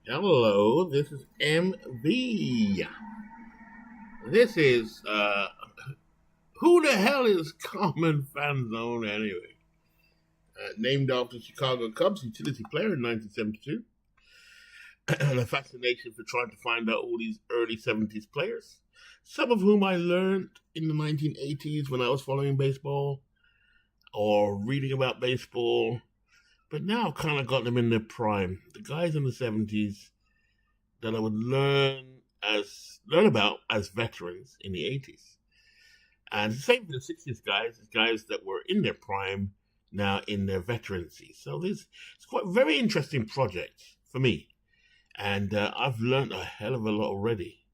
Hello, this is MV. This is who the hell is Common Fanzone Anyway? Named after Chicago Cubs utility player in 1972, and a fascination for trying to find out all these early 70s players, some of whom I learned in the 1980s when I was following baseball or reading about baseball, but now kind of got them in their prime. The guys in the 70s that I would learn about as veterans in the 80s. And the same for the 60s guys that were in their prime now in their veterancy. So it's quite a very interesting project for me. And I've learned a hell of a lot already.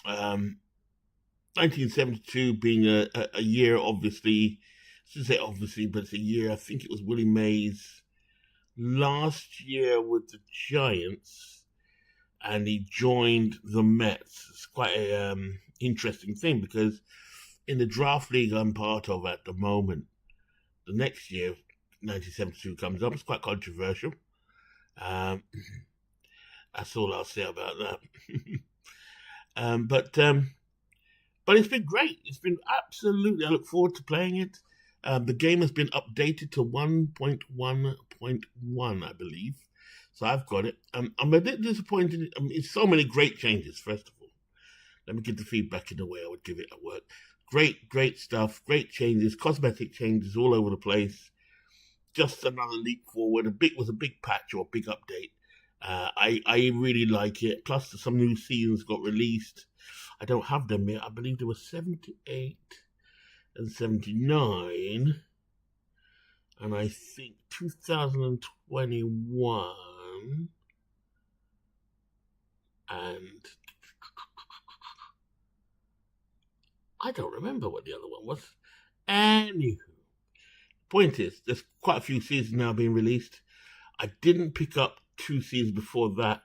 1972 being a year, obviously, I should say obviously, but it's a year, I think it was Willie Mays' last year with the Giants, and he joined the Mets. It's quite a interesting thing because in the draft league I'm part of at the moment, the next year, 1972 comes up. It's quite controversial. Um, that's all I'll say about that. um, but um, but it's been great. It's been absolutely. I look forward to playing it. The game has been updated to 1.1.1, I believe. So I've got it. I'm a bit disappointed. It's so many great changes, first of all. Let me give the feedback in the way I would give it at work. Great stuff. Great changes, cosmetic changes all over the place. Just another leap forward. Was a big patch or a big update. I really like it. Plus, some new seasons got released. I don't have them yet. I believe there was 78 and 79, and I think 2021, and I don't remember what the other one was. Anywho, point is, there's quite a few seasons now being released. I didn't pick up two seasons before that,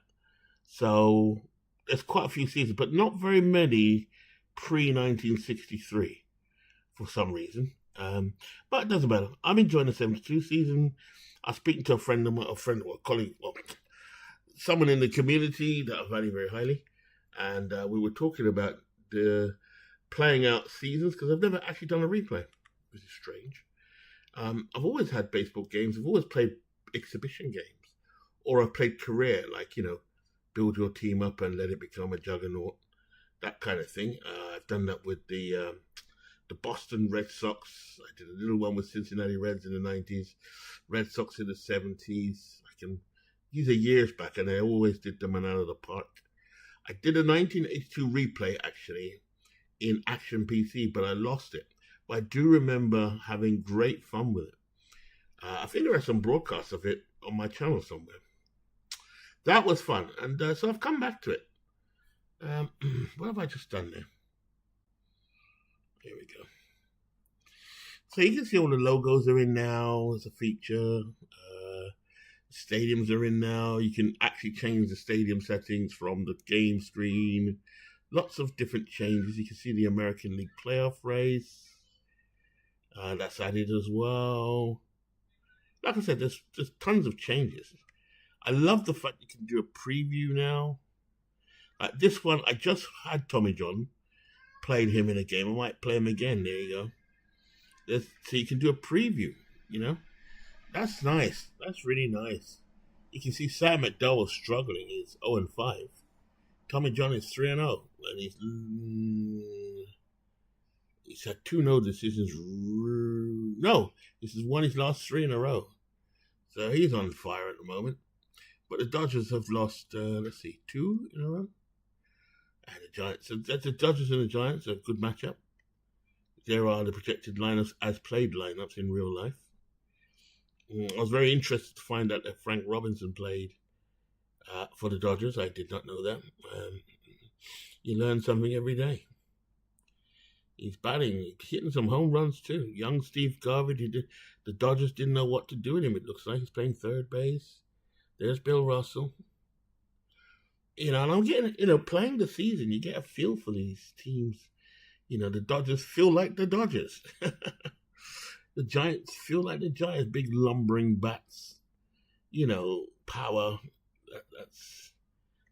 so there's quite a few seasons, but not very many pre 1963 for some reason. But it doesn't matter. I'm enjoying the 72 season. I was speaking to a friend of mine, a colleague, someone in the community that I value very highly, and we were talking about the playing out seasons because I've never actually done a replay, which is strange. I've always had baseball games. I've always played exhibition games, or I've played career, like build your team up and let it become a juggernaut, that kind of thing. I've done that with the Boston Red Sox. I did a little one with Cincinnati Reds in the 90s, Red Sox in the 70s. These are years back, and I always did them out of the park. I did a 1982 replay, actually, in Action PC, but I lost it. But I do remember having great fun with it. I think there are some broadcasts of it on my channel somewhere. That was fun, and so I've come back to it. What have I just done there? Here we go. So you can see all the logos are in now as a feature. Stadiums are in now. You can actually change the stadium settings from the game screen. Lots of different changes. You can see the American League playoff race. That's added as well. Like I said, there's tons of changes. I love the fact you can do a preview now. Like this one, I just had Tommy John. Played him in a game. I might play him again. There you go. So you can do a preview, That's nice. That's really nice. You can see Sam McDowell struggling. He's 0-5. Tommy John is 3-0. And he's had two no decisions. No, this is one he's lost three in a row. So he's on fire at the moment. But the Dodgers have lost, two in a row. And the Giants. So that's the Dodgers and the Giants, a good matchup. There are the projected lineups as played lineups in real life. I was very interested to find out that Frank Robinson played for the Dodgers. I did not know that. You learn something every day. He's batting, hitting some home runs too. Young Steve Garvey, the Dodgers didn't know what to do with him. It looks like he's playing third base. There's Bill Russell. And I'm getting, playing the season, you get a feel for these teams. The Dodgers feel like the Dodgers. The Giants feel like the Giants, big lumbering bats. Power, that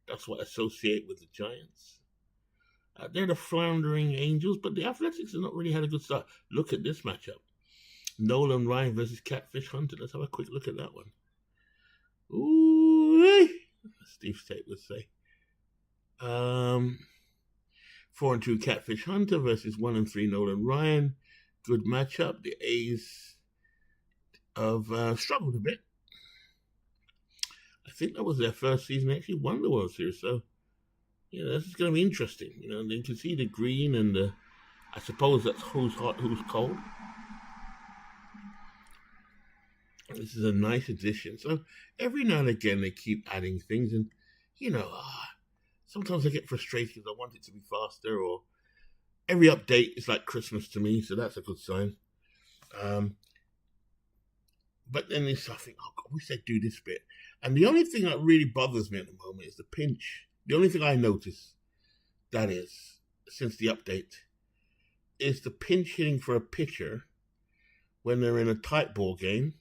That's what I associate with the Giants. They're the floundering Angels, but the Athletics have not really had a good start. Look at this matchup. Nolan Ryan versus Catfish Hunter. Let's have a quick look at that one. Ooh, Steve State would say. 4-2 Catfish Hunter versus 1-3 Nolan Ryan. Good matchup. The A's have struggled a bit. I think that was their first season they actually won the World Series, so this is going to be interesting. And you can see the green and I suppose that's who's hot, who's cold. This is a nice addition. So every now and again they keep adding things, and sometimes I get frustrated because I want it to be faster, or every update is like Christmas to me, so that's a good sign. But then I think, oh God, I wish they'd do this bit. And the only thing that really bothers me at the moment is the pinch. The only thing I notice, that is, since the update, is the pinch hitting for a pitcher when they're in a tight ball game.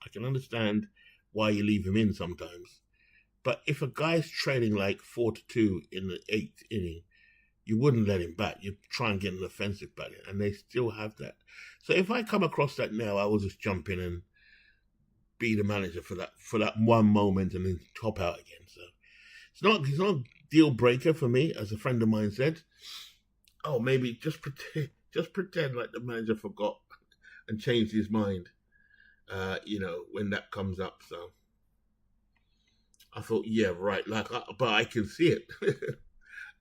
I can understand why you leave him in sometimes. But if a guy's trailing like 4-2 in the 8th inning, you wouldn't let him bat. You'd try and get an offensive bat in, and they still have that. So if I come across that now, I will just jump in and be the manager for that one moment and then top out again. So it's not a deal breaker for me, as a friend of mine said. Oh, maybe just pretend like the manager forgot and changed his mind. When that comes up. So I thought, yeah, right. But I can see it,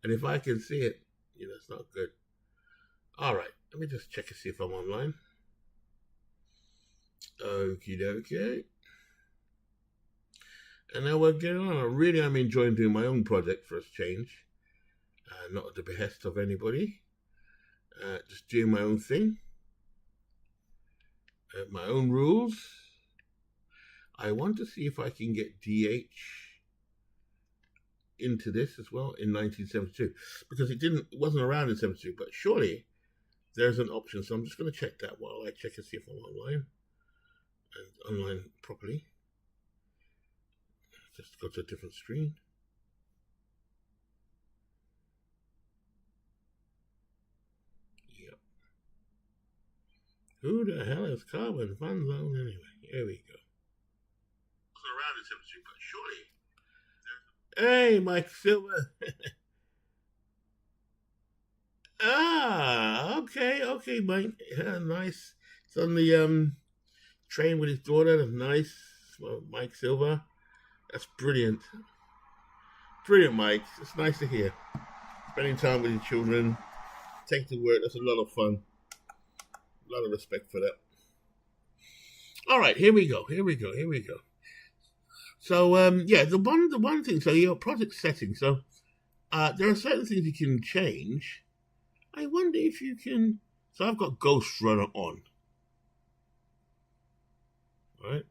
and if I can see it, it's not good. All right, let me just check and see if I'm online. Okie dokie. And now we're getting on. I'm enjoying doing my own project for a change. Not at the behest of anybody. Just doing my own thing. My own rules. I want to see if I can get DH into this as well in 1972, because it wasn't around in 72, but surely there's an option. So I'm just going to check that while I check and see if I'm online and online properly. Just go to a different screen. Yep. Who the hell is Carlos Fanzone Anyway? Here we go. Wasn't around in 72, but surely. Hey, Mike Silver. Okay, Mike. Yeah, nice. It's on the train with his daughter. That's nice. Well, Mike Silver. That's brilliant. Brilliant, Mike. It's nice to hear. Spending time with your children. Take to work. That's a lot of fun. A lot of respect for that. All right, here we go. So, the one thing. So your project setting. So, there are certain things you can change. I wonder if you can. So I've got Ghost Runner on. All right.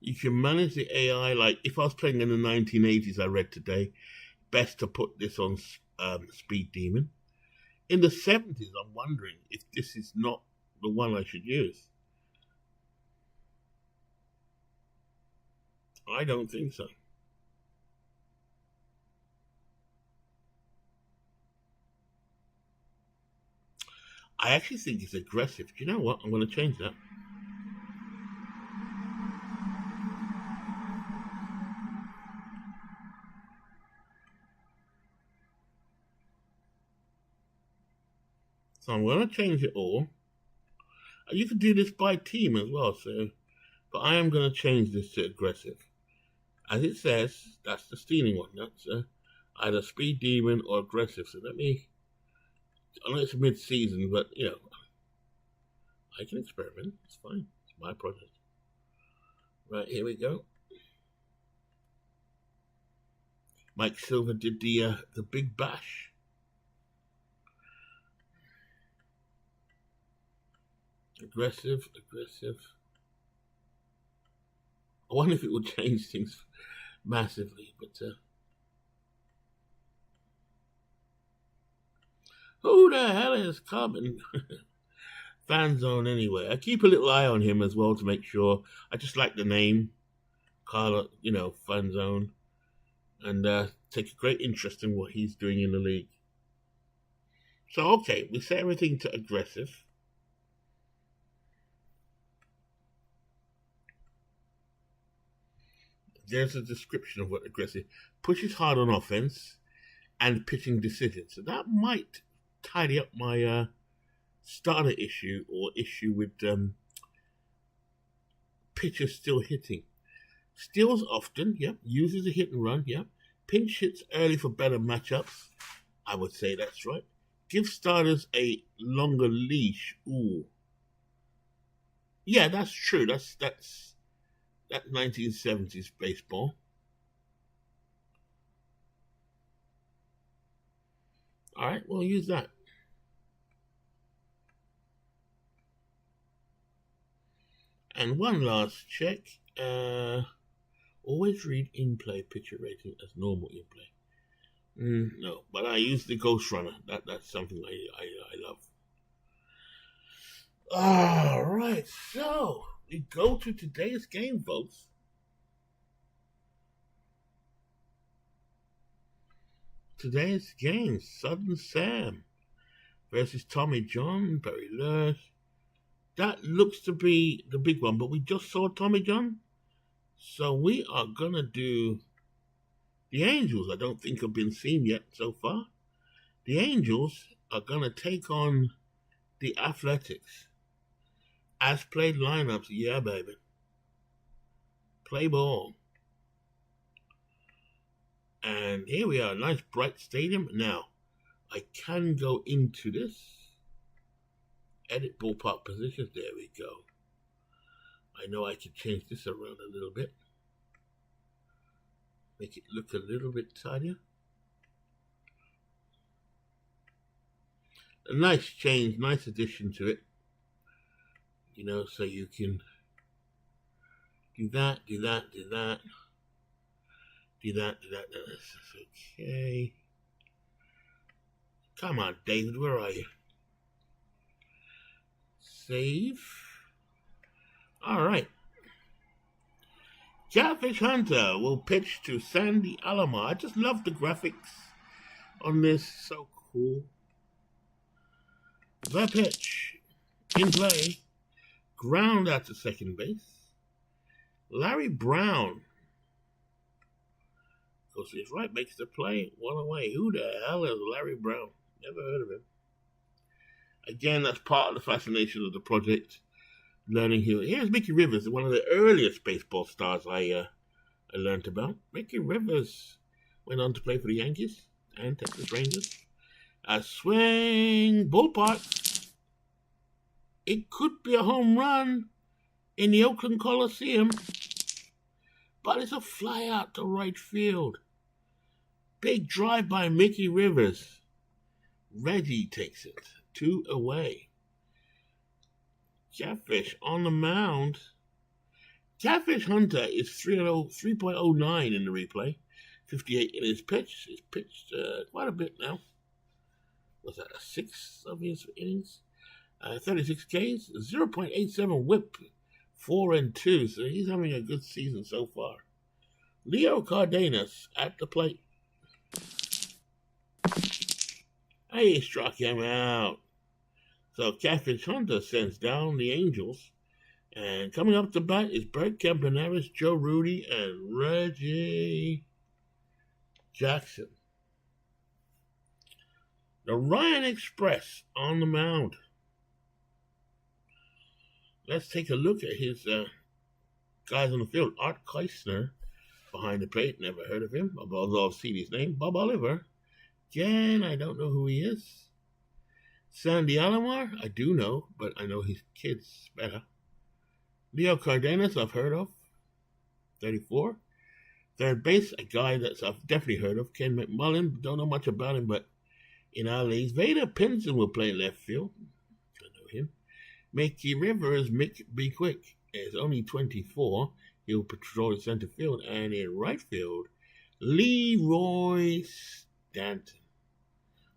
You can manage the AI, like if I was playing in the 1980s, I read today, best to put this on Speed Demon. In the 70s, I'm wondering if this is not the one I should use. I don't think so. I actually think it's aggressive. Do you know what? I'm going to change that. So I'm going to change it all. You can do this by team as well, but I am going to change this to aggressive. As it says, that's the stealing one. That's either Speed Demon or aggressive. So I know it's mid-season, but, I can experiment. It's fine. It's my project. Right, here we go. Mike Silver did the Big Bash. Aggressive. I wonder if it would change things massively, but who the hell is coming? Fanzone Anyway. I keep a little eye on him as well to make sure. I just like the name, Carlos, Fanzone, and take a great interest in what he's doing in the league. So, okay, we set everything to aggressive. There's a description of what aggressive pushes hard on offense and pitching decisions. So that might tidy up my starter issue or issue with pitchers still hitting. Steals often, yep. Uses a hit and run, yep. Pinch hits early for better matchups. I would say that's right. Give starters a longer leash. Ooh. Yeah, that's true. That's 1970s baseball. All right, we'll use that. And one last check. Always read in-play pitcher rating as normal in-play. No, but I use the Ghost Runner. That's something I love. All right, so we go to today's game, folks. Today's game, Southern Sam versus Tommy John, Barry Lurch. That looks to be the big one, but we just saw Tommy John. So we are going to do the Angels. I don't think have been seen yet so far. The Angels are going to take on the Athletics. As played lineups, yeah, baby. Play ball. And here we are, nice bright stadium. Now, I can go into this. Edit ballpark positions. There we go. I know I can change this around a little bit. Make it look a little bit tidier. A nice change, nice addition to it. So you can do that. That's okay. Come on, David, where are you? Save. All right. Catfish Hunter will pitch to Sandy Alomar. I just love the graphics on this. So cool. The pitch. In play. Ground out to second base. Larry Brown goes to his right, makes the play, one away. Who the hell is Larry Brown? Never heard of him. Again, that's part of the fascination of the project. Learning here. Here's Mickey Rivers, one of the earliest baseball stars I learned about. Mickey Rivers went on to play for the Yankees and Texas Rangers. A swing, ballpark. It could be a home run in the Oakland Coliseum, but it's a fly out to right field. Big drive by Mickey Rivers. Reggie takes it. 2 away. Catfish on the mound. Catfish Hunter is 3.09 in the replay. 58 in his pitch. He's pitched quite a bit now. Was that a 6 of his innings? 36 Ks, 0.87 whip, 4-2. So he's having a good season so far. Leo Cardenas at the plate. He struck him out. So Catfish Hunter sends down the Angels. And coming up to bat is Bert Campaneris, Joe Rudy, and Reggie Jackson. The Ryan Express on the mound. Let's take a look at his guys on the field. Art Keisner behind the plate. Never heard of him, although I've seen his name. Bob Oliver. Again, I don't know who he is. Sandy Alomar, I do know, but I know his kids better. Leo Cardenas, I've heard of. 34. Third base, a guy that I've definitely heard of. Ken McMullen, don't know much about him, but in our leagues. Vader Pinson will play left field. I know him. Mickey Rivers, Mick Be Quick, is only 24. He'll patrol the center field. And in right field, Leroy Stanton.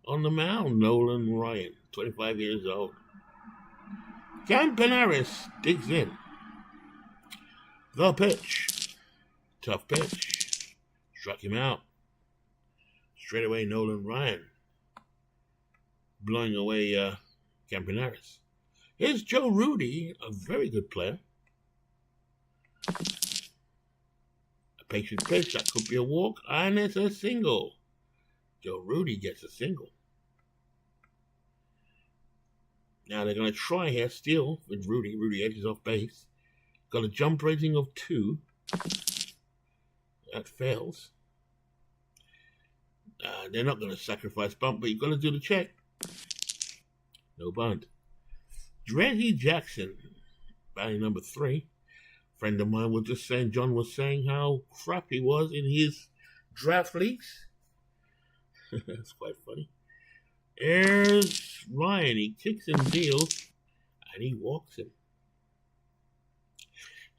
On the mound, Nolan Ryan, 25 years old. Campanaris digs in. The pitch. Tough pitch. Struck him out. Straight away, Nolan Ryan. Blowing away Campanaris. Here's Joe Rudy, a very good player. A patient pitch. That could be a walk. And it's a single. Joe Rudy gets a single. Now they're going to try here still with Rudy. Rudy edges off base. Got a jump rating of 2. That fails. They're not going to sacrifice bunt, but you've got to do the check. No bunt. Reggie Jackson, batting number 3. Friend of mine was just saying, John was saying how crap he was in his draft leagues. That's quite funny. There's Ryan. He kicks and deals, and he walks him.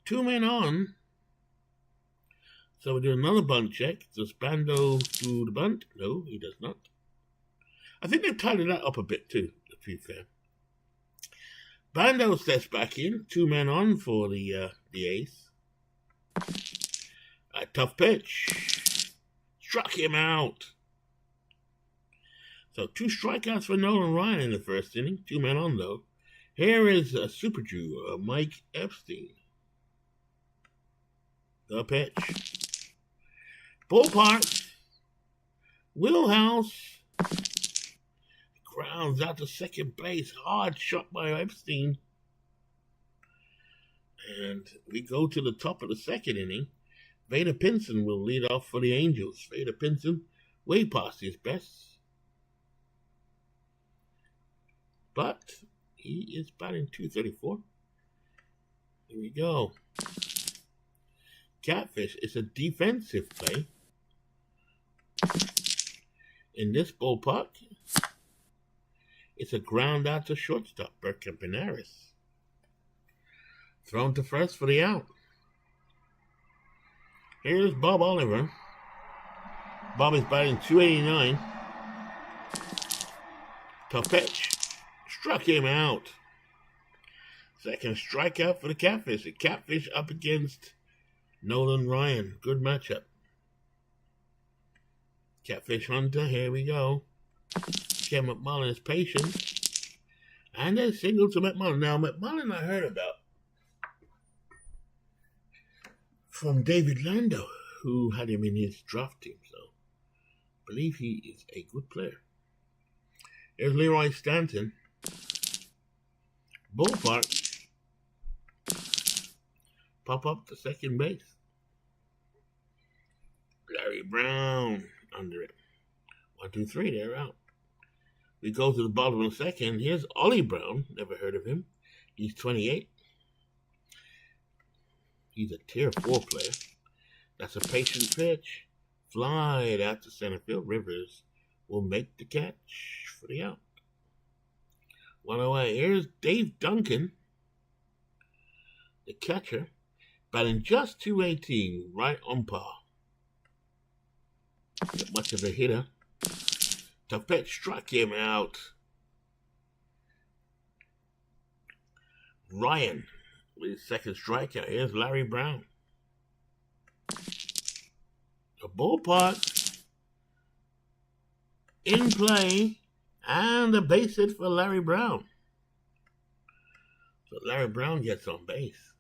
2 men on. So we do another bunt check. Does Bando do the bunt? No, he does not. I think they've tidied that up a bit too, to be fair. Bando steps back in. 2 men on for the ace. A tough pitch. Struck him out. So 2 strikeouts for Nolan Ryan in the first inning. 2 men on, though. Here is a Super Jew, Mike Epstein. The pitch. Ballpark. Wheelhouse. Grounds out to second base. Hard shot by Epstein. And we go to the top of the second inning. Vader Pinson will lead off for the Angels. Vader Pinson way past his best. But he is batting .234. Here we go. Catfish is a defensive play. In this ballpark, it's a ground out to shortstop, Bert Campanaris. Thrown to first for the out. Here's Bob Oliver. Bob is batting .289. Tough pitch. Struck him out. Second strikeout for the Catfish. The Catfish up against Nolan Ryan. Good matchup. Catfish Hunter, here we go. Ken McMullen is patient. And a single to McMullen. Now, McMullen I heard about from David Lando, who had him in his draft team. So, I believe he is a good player. Here's Leroy Stanton. Ballpark. Pop up to second base. Larry Brown under it. 1, 2, 3, they're out. We go to the bottom of the second. Here's Ollie Brown. Never heard of him. He's 28. He's a tier 4 player. That's a patient pitch. Fly it out to center field. Rivers will make the catch for the out. 1 away. Here's Dave Duncan, the catcher, batting just .218, right on par. Not much of a hitter. Tough pitch, struck him out. Ryan with his second strikeout. Here's Larry Brown. The ballpark in play. And a base hit for Larry Brown. So Larry Brown gets on base.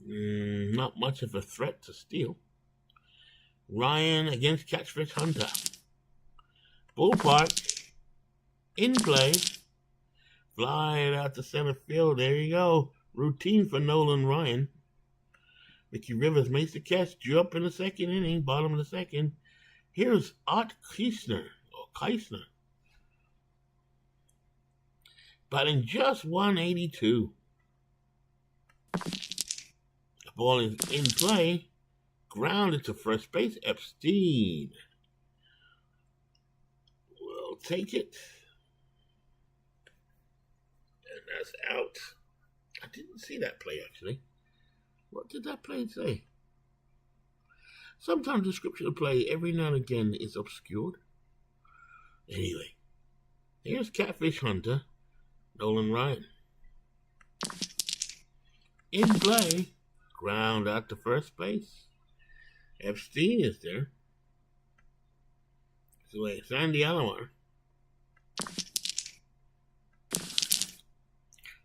Not much of a threat to steal. Ryan against Catfish Hunter. Ballpark. In play. Fly it out to center field. There you go. Routine for Nolan Ryan. Mickey Rivers makes the catch. Drew up in the second inning. Bottom of the second. Here's Art Keisner. Keisner. Batting just 182. The ball is in play. Grounded to first base. Epstein will take it. And that's out. I didn't see that play actually. What did that play say? Sometimes the description of play every now and again is obscured. Anyway, here's Catfish Hunter Nolan Ryan. In play. Ground out to first base. Epstein is there. So wait, Sandy Alomar.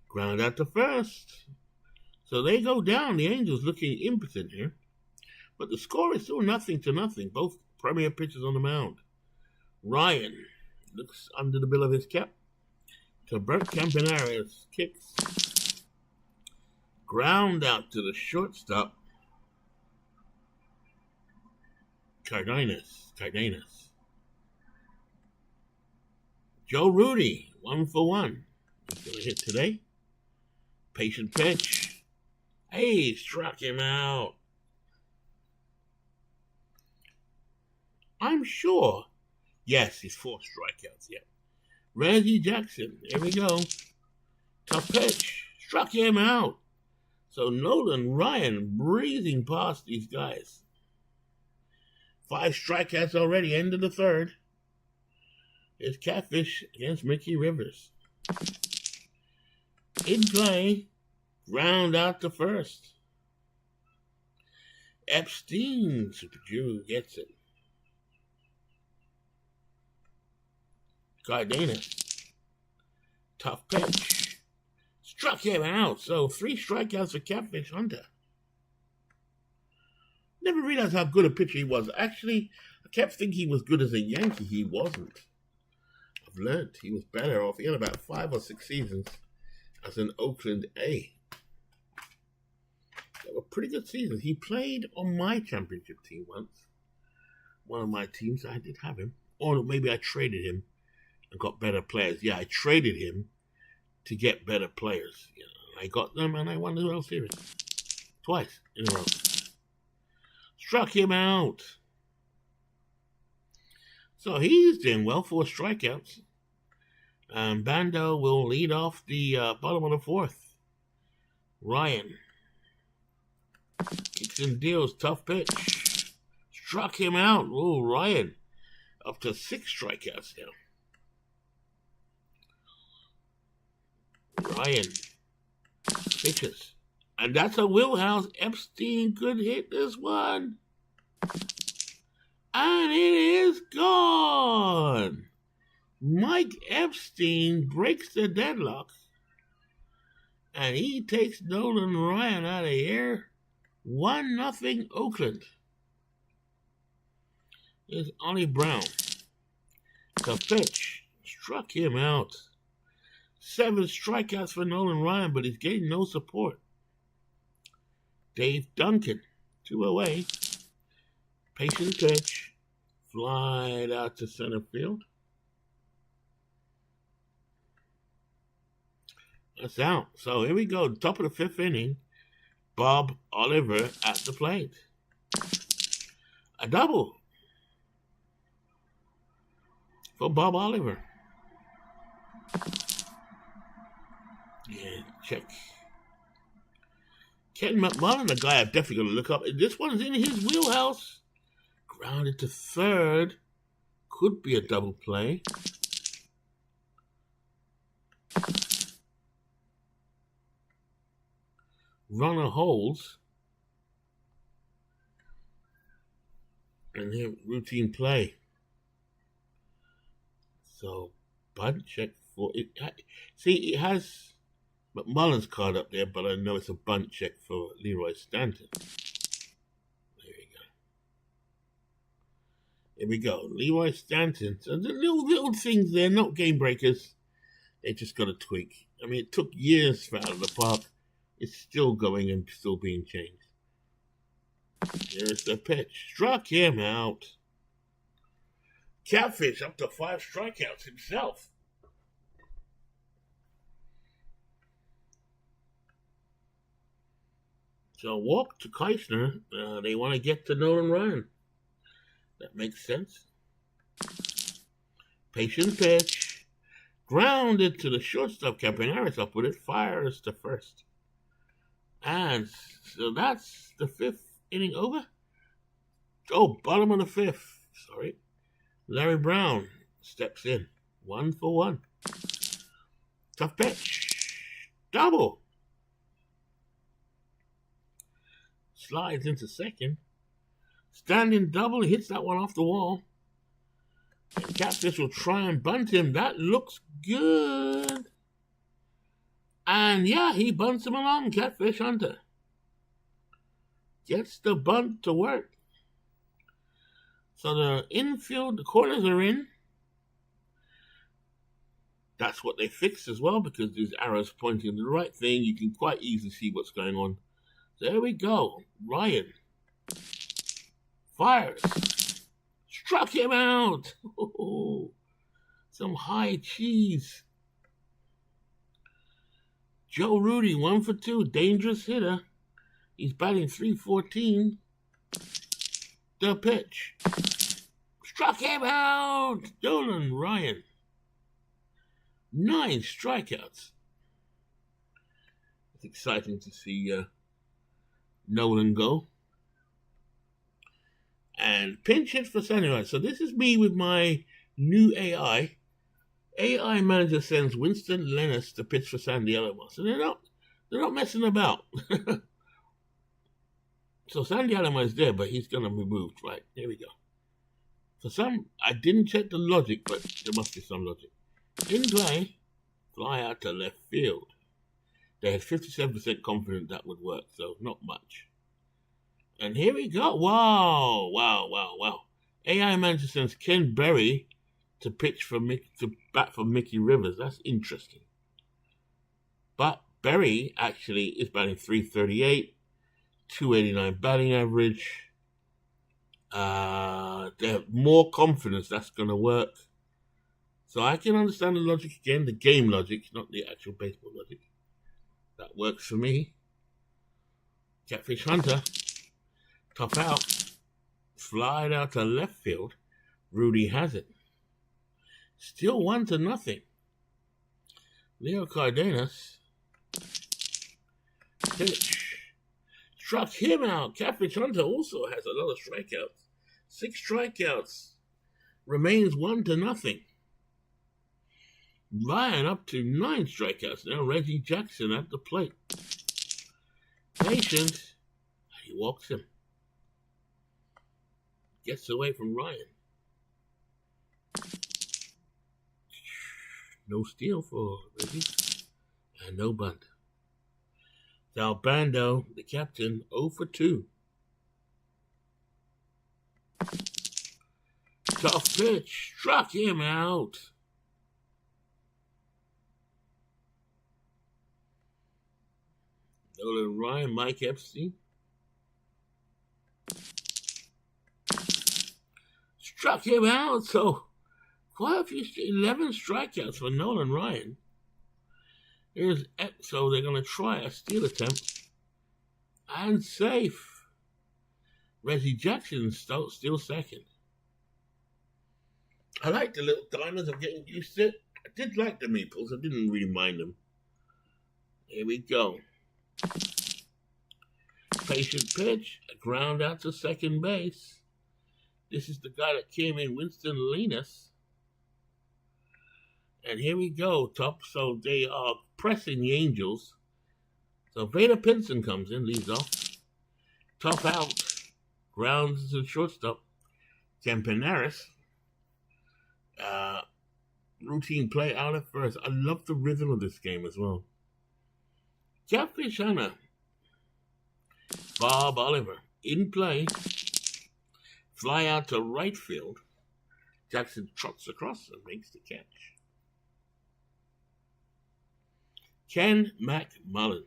Ground out to first. So they go down. The Angels looking impotent here. But the score is still 0-0. Both premier pitchers on the mound. Ryan looks under the bill of his cap. To Bert Campaneris. Kicks. Ground out to the shortstop. Cardenas. Joe Rudy, 1-for-1. He's going to hit today. Patient pitch. Hey, struck him out. I'm sure. Yes, he's 4 strikeouts yet. Reggie Jackson, here we go. Tough pitch. Struck him out. So Nolan Ryan breezing past these guys. 5 strikeouts already, end of the third. It's Catfish against Mickey Rivers. In play, ground out to first. Epstein, Super Jew, gets it. Cardenas. Tough pitch. Struck him out. So 3 strikeouts for Catfish Hunter. Never realized how good a pitcher he was. Actually, I kept thinking he was good as a Yankee. He wasn't. I've learned he was better off. He had about 5 or 6 seasons as an Oakland A. They were pretty good seasons. He played on my championship team once. One of my teams, I did have him. Or maybe I traded him and got better players. Yeah, I traded him to get better players. You know, I got them and I won the World Series. Twice in a row. Struck him out. So he's doing well, 4 strikeouts. Bando will lead off the bottom of the 4th. Ryan kicks and deals, tough pitch. Struck him out. Oh, Ryan up to 6 strikeouts now. Ryan pitches. And that's a wheelhouse. Epstein could hit this one. And it is gone. Mike Epstein breaks the deadlock. And he takes Nolan Ryan out of here. 1-0 Oakland. Here's Ollie Brown. The pitch. Struck him out. 7 strikeouts for Nolan Ryan, but he's getting no support. Dave Duncan, 2 away. Patient pitch. Fly out to center field. That's out. So here we go. Top of the 5th inning. Bob Oliver at the plate. A double for Bob Oliver. Yeah, check. Ken McMullen, a guy I'm definitely going to look up. This one's in his wheelhouse. Grounded to third. Could be a double play. Runner holds. And then routine play. So, bunt check for it. See, it has McMullen's card up there, but I know it's a bunt check for Leroy Stanton. There you go. Here we go. Leroy Stanton. So the little things there, not game breakers. They just got to tweak. I mean, it took years for Out of the Park. It's still going and still being changed. Here's the pitch. Struck him out. Catfish up to 5 strikeouts himself. So walk to Keisner. They want to get to Nolan Ryan. That makes sense. Patient pitch. Grounded to the shortstop. Campaneris up with it. Fires to first. And so that's the 5th inning over. Oh, bottom of the 5th. Sorry. Larry Brown steps in. 1 for 1. Tough pitch. Double. Slides into second. Standing double. He hits that one off the wall. And Catfish will try and bunt him. That looks good. And yeah, he bunts him along. Catfish Hunter gets the bunt to work. So the infield, the corners are in. That's what they fixed as well, because there's arrows pointing to the right thing. You can quite easily see what's going on. There we go. Ryan fires. Struck him out. Some high cheese. Joe Rudy, 1 for 2. Dangerous hitter. He's batting .314. The pitch. Struck him out. Nolan Ryan. 9 strikeouts. It's exciting to see Nolan go. And pinch hit for Sandy. So this is me with my new AI. AI manager sends Winston Lennis to pitch for Sandy Alomar. So they're not messing about. So Sandy Alomar is there, but he's gonna be moved. Right, here we go. I didn't check the logic, but there must be some logic. In play, fly out to left field. They had 57% confidence that would work, so not much. And here we go. Wow. AI manager sends Ken Berry to bat for Mickey Rivers. That's interesting. But Berry actually is batting .338, 289 batting average. They have more confidence that's going to work. So I can understand the logic again, the game logic, not the actual baseball logic. That works for me. Catfish Hunter, tough out, flied out to left field. Rudy has it. Still 1-0. Leo Cardenas, pitch, struck him out. Catfish Hunter also has a lot of strikeouts. 6 strikeouts. Remains 1-0. Ryan up to 9 strikeouts now. Reggie Jackson at the plate. Patient. He walks him. Gets away from Ryan. No steal for Reggie. And no bunt. Albando, the captain, 0 for 2. Tough pitch. Struck him out. Nolan Ryan, Mike Epstein. Struck him out. So quite a few, 11 strikeouts for Nolan Ryan. So they're going to try a steal attempt. And safe. Reggie Jackson still second. I like the little diamonds. I'm getting used to it. I did like the meeples. I didn't really mind them. Here we go. Patient pitch. A ground out to second base. This is the guy that came in, Winston Lennis. And here we go, top. So they are pressing the Angels. So Vader Pinson comes in, leads off. Tough out. Grounds to the shortstop. Campaneris. Routine play out at first. I love the rhythm of this game as well. Catfish Hunter. Bob Oliver. In play. Fly out to right field. Jackson trots across and makes the catch. Ken McMullen.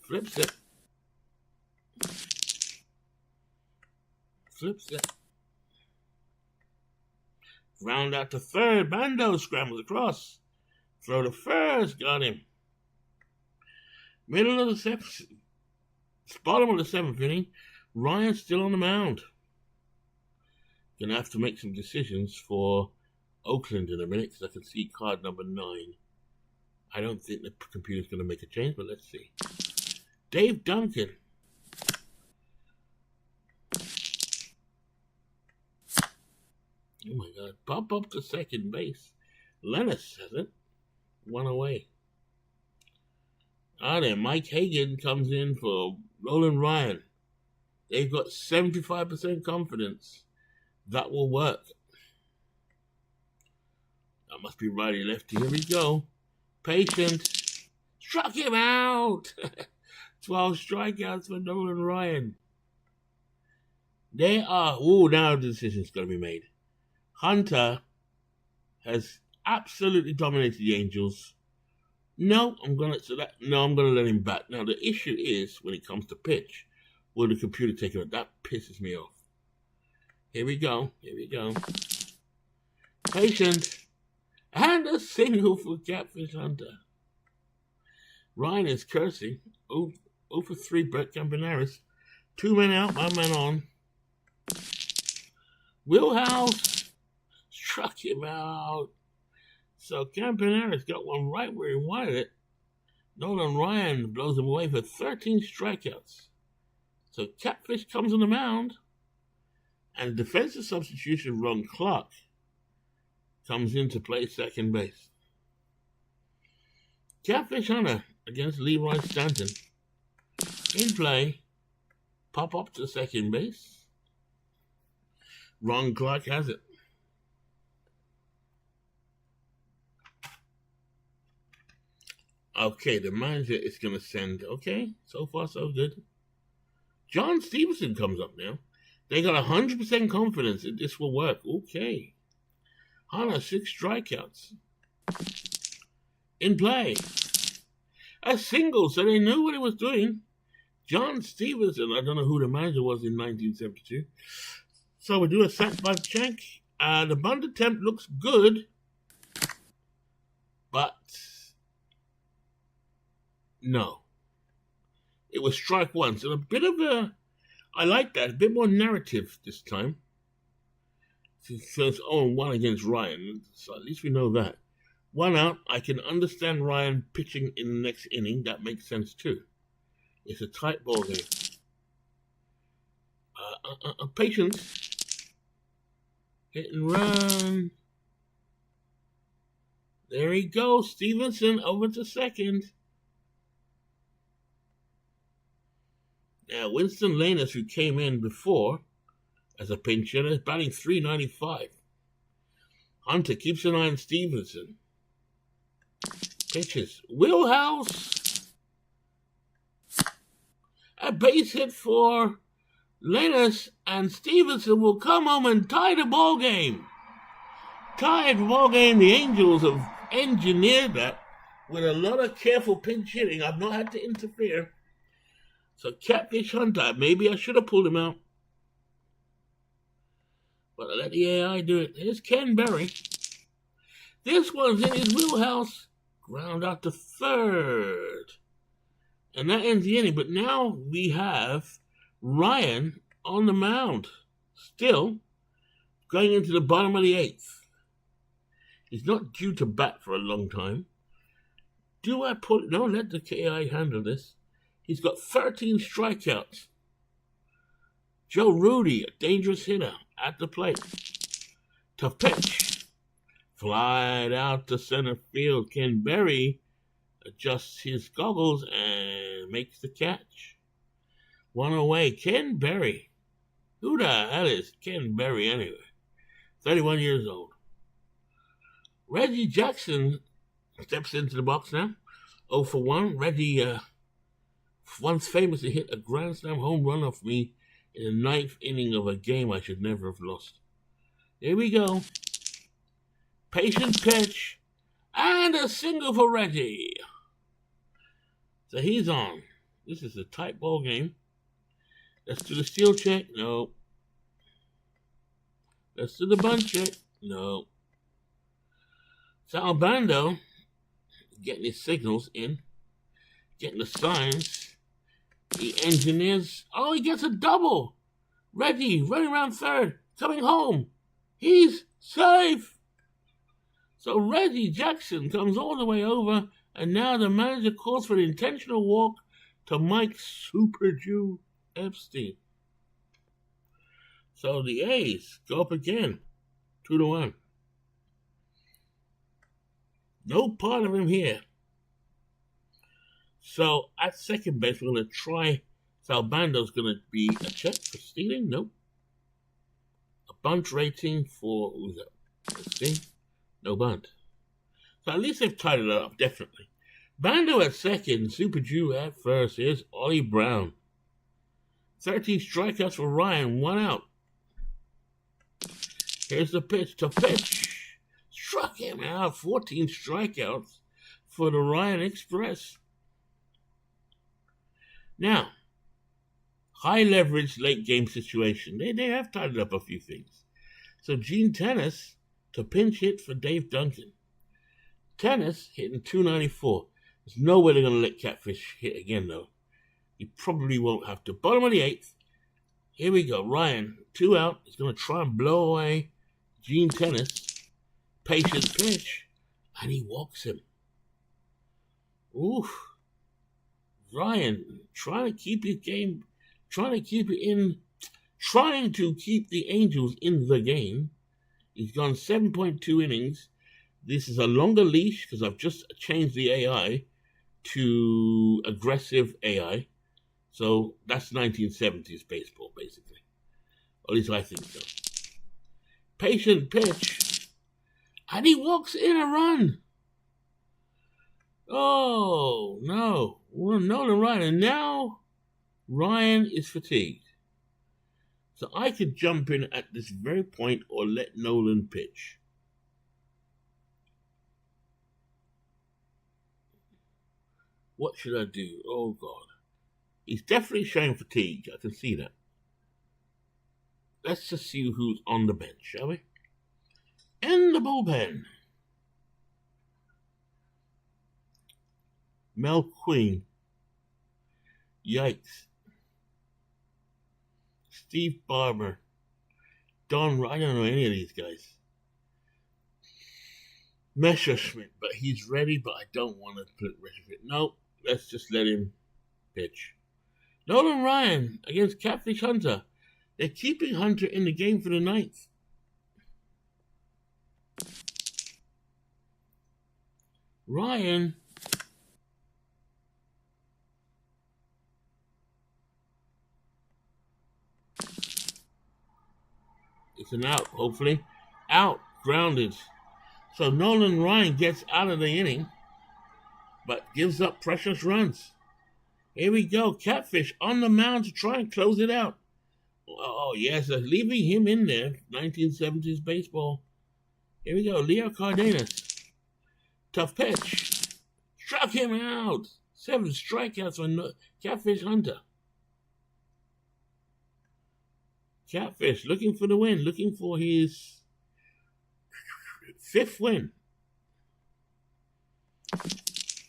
Flips it. Round out to third. Bando scrambles across. Throw to first. Got him. Middle of the seventh. Bottom of the 7th inning. Ryan's still on the mound. Gonna have to make some decisions for Oakland in a minute, because I can see card number 9. I don't think the computer's going to make a change, but let's see. Dave Duncan. Oh my God. Pop up to second base. Lennis hasn't. One away. Then Mike Hagan comes in for Nolan Ryan. They've got 75% confidence. That will work. That must be righty lefty. Here we go. Patient. Struck him out. 12 strikeouts for Nolan Ryan. Now the decision's got to be made. Hunter has absolutely dominated the Angels. I'm gonna let him bat. Now the issue is when it comes to pitch, will the computer take it? That pisses me off. Here we go. Patient. And a single for Catfish Hunter. Ryan is cursing. 0 for 3, Brett Campaneris. 2 men out, 1 man on. Wheelhouse struck him out. So Campaneris got one right where he wanted it. Nolan Ryan blows him away for 13 strikeouts. So Catfish comes on the mound. And defensive substitution Ron Clark comes in to play second base. Catfish Hunter against Leroy Stanton. In play, pop up to second base. Ron Clark has it. Okay, the manager is going to send. Okay, so far so good. John Stevenson comes up now. They got 100% confidence that this will work. Okay. Hunter, 6 strikeouts. In play. A single, so they knew what he was doing. John Stevenson, I don't know who the manager was in 1972. So we do a sack bunt check. The bunt attempt looks good. But no. It was strike one. So a bit of I like that. A bit more narrative this time. So it's 0-1 against Ryan. So at least we know that. 1 out. I can understand Ryan pitching in the next inning. That makes sense too. It's a tight ball game. Patience. Hit and run. There he goes. Stevenson over to second. Now, Winston Lanus, who came in before as a pinch hitter, is batting .395. Hunter keeps an eye on Stevenson. Pitches. Wheelhouse. A base hit for Lanus, and Stevenson will come home and tie the ball game. Tied ball game. The Angels have engineered that with a lot of careful pinch hitting. I've not had to interfere. So Catfish Hunter, maybe I should have pulled him out. But I let the AI do it. Here's Ken Berry. This one's in his wheelhouse. Ground out to third. And that ends the inning. But now we have Ryan on the mound. Still going into the bottom of the 8th. He's not due to bat for a long time. Do I pull it? No, let the AI handle this. He's got 13 strikeouts. Joe Rudy, a dangerous hitter, at the plate. Tough pitch. Flied out to center field. Ken Berry adjusts his goggles and makes the catch. 1 away. Ken Berry. Who the hell is Ken Berry anyway? 31 years old. Reggie Jackson steps into the box now. 0 for 1. Reggie once famously hit a grand slam home run off me in the 9th inning of a game I should never have lost. Here we go. Patient pitch. And a single for Reggie. So he's on. This is a tight ball game. Let's do the steal check. No. Let's do the bunt check. No. Sal Bando getting his signals in. Getting the signs. He engineers. Oh, he gets a double. Reggie running around third. Coming home. He's safe. So Reggie Jackson comes all the way over. And now the manager calls for an intentional walk to Mike Super Jew Epstein. So the A's go up again. 2-1. No part of him here. So at second base, we're going to try. Salbando's going to be a check for stealing. Nope. A bunt rating for, who's that? Let's see. No bunt. So at least they've tied it up, definitely. Bando at second, Super Jew at first. Here's Ollie Brown. 13 strikeouts for Ryan, 1 out. Here's the pitch to pitch. Struck him out. 14 strikeouts for the Ryan Express. Now, high leverage late game situation. They have tied up a few things. So Gene Tennis to pinch hit for Dave Duncan. Tennis hitting 294. There's no way they're going to let Catfish hit again, though. He probably won't have to. Bottom of the 8th. Here we go. Ryan, 2 out. He's going to try and blow away Gene Tennis. Patient pitch. And he walks him. Oof. Ryan, trying to keep the Angels in the game. He's gone 7.2 innings. This is a longer leash because I've just changed the AI to aggressive AI. So that's 1970s baseball, basically. Or at least I think so. Patient pitch. And he walks in a run. Oh, no. Well, Nolan Ryan. And now Ryan is fatigued. So I could jump in at this very point or let Nolan pitch. What should I do? Oh, God. He's definitely showing fatigue. I can see that. Let's just see who's on the bench, shall we? In the bullpen. Mel Queen. Yikes. Steve Barber. Don, I don't know any of these guys. Messerschmidt, but he's ready, but I don't want to put Messerschmidt. Nope, let's just let him pitch. Nolan Ryan against Catfish Hunter. They're keeping Hunter in the game for the 9th. Ryan. It's an out, hopefully. Out, grounded. So Nolan Ryan gets out of the inning, but gives up precious runs. Here we go. Catfish on the mound to try and close it out. Oh, yes, leaving him in there. 1970s baseball. Here we go. Leo Cardenas. Tough pitch. Struck him out. 7 strikeouts on Catfish Hunter. Catfish looking for the win. Looking for his 5th win.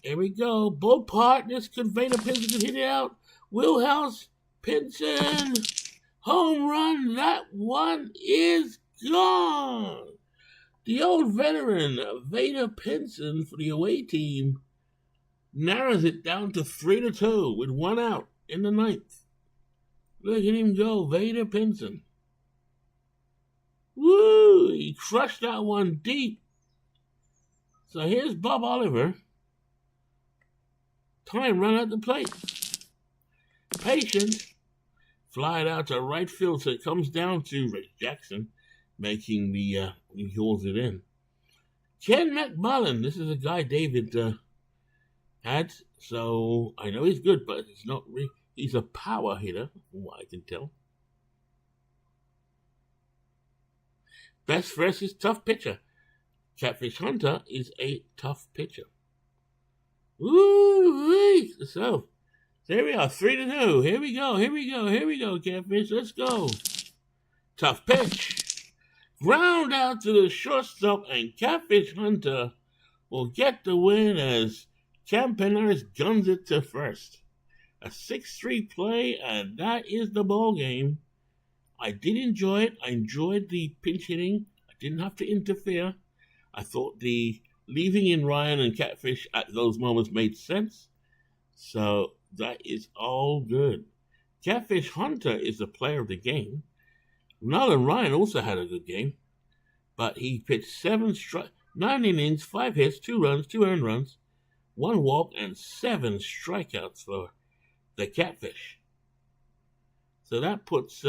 Here we go. Both partners could Vader Pinson could hit it out. Wheelhouse Pinson. Home run. That one is gone. The old veteran, Vader Pinson, for the away team, narrows it down to 3-2 with 1 out in the 9th. Look at him go, Vader Pinson. Woo! He crushed that one deep. So here's Bob Oliver. Time run at the plate. Patient. Fly it out to right field, so it comes down to Rich Jackson, making the, he holds it in. Ken McMullen, this is a guy David had, so I know he's good, but it's not he's a power hitter, from what I can tell. Best versus tough pitcher. Catfish Hunter is a tough pitcher. Woo-wee! So, there we are, 3-2. Here we go, Catfish. Let's go. Tough pitch. Ground out to the shortstop, and Catfish Hunter will get the win as Campaneris guns it to first. A 6-3 play, and that is the ball game. I did enjoy it. I enjoyed the pinch hitting. I didn't have to interfere. I thought the leaving in Ryan and Catfish at those moments made sense. So that is all good. Catfish Hunter is the player of the game. Nolan Ryan also had a good game, but he pitched 7 strikes. 9 innings, 5 hits, 2 runs, 2 earned runs, 1 walk, and 7 strikeouts for the Catfish. So that puts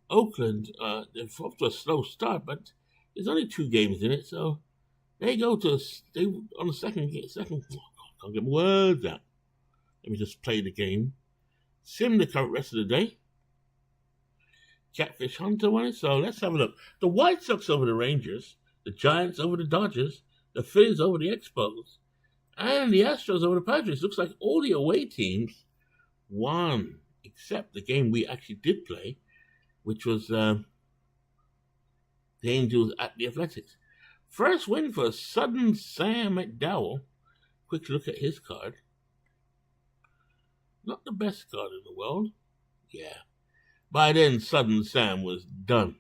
Oakland off to a slow start, but there's only 2 games in it, so they go to on the second. Can't get my words out. Let me just play the game. Sim the current rest of the day. Catfish Hunter won it, so let's have a look. The White Sox over the Rangers, the Giants over the Dodgers, the Phillies over the Expos, and the Astros over the Padres. Looks like all the away teams won, except the game we actually did play, which was the Angels at the Athletics. First win for Sudden Sam McDowell. Quick look at his card. Not the best card in the world. Yeah. By then, Sudden Sam was done.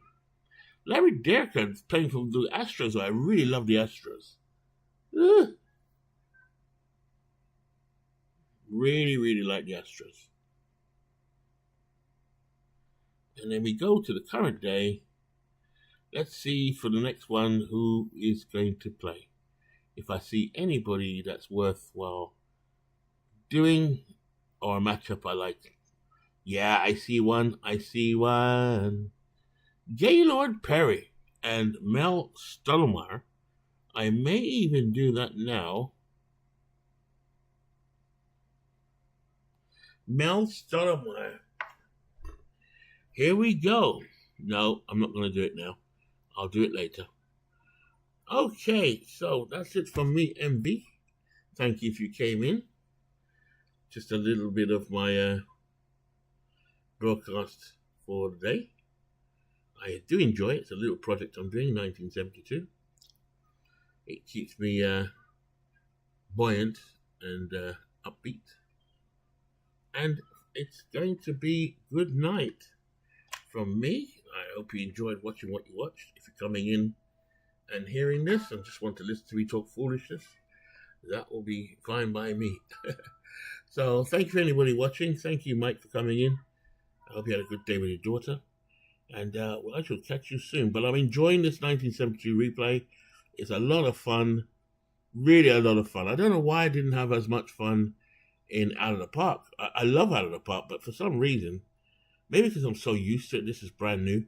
Larry Derrick's playing for the Astros. I really love the Astros. Really, really like the Astros. And then we go to the current day. Let's see for the next one who is going to play. If I see anybody that's worthwhile doing or a matchup I like. Yeah, I see one. Gaylord Perry and Mel Stottlemyre. I may even do that now. Mel Stottlemyre. Here we go. No, I'm not going to do it now. I'll do it later. Okay, so that's it from me, MB. Thank you if you came in. Just a little bit of my broadcast for the day. I do enjoy it. It's a little project I'm doing, 1972. It keeps me buoyant and upbeat. And it's going to be good night from me. I hope you enjoyed watching what you watched. If you're coming in and hearing this and just want to listen to me talk foolishness, that will be fine by me. So thank you for anybody watching. Thank you, Mike, for coming in. I hope you had a good day with your daughter. And well, I shall catch you soon. But I'm enjoying this 1972 replay. It's a lot of fun. Really a lot of fun. I don't know why I didn't have as much fun in Out of the Park. I love Out of the Park, but for some reason, maybe because I'm so used to it, this is brand new.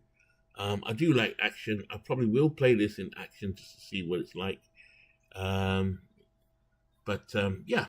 I do like action. I probably will play this in action just to see what it's like. Yeah.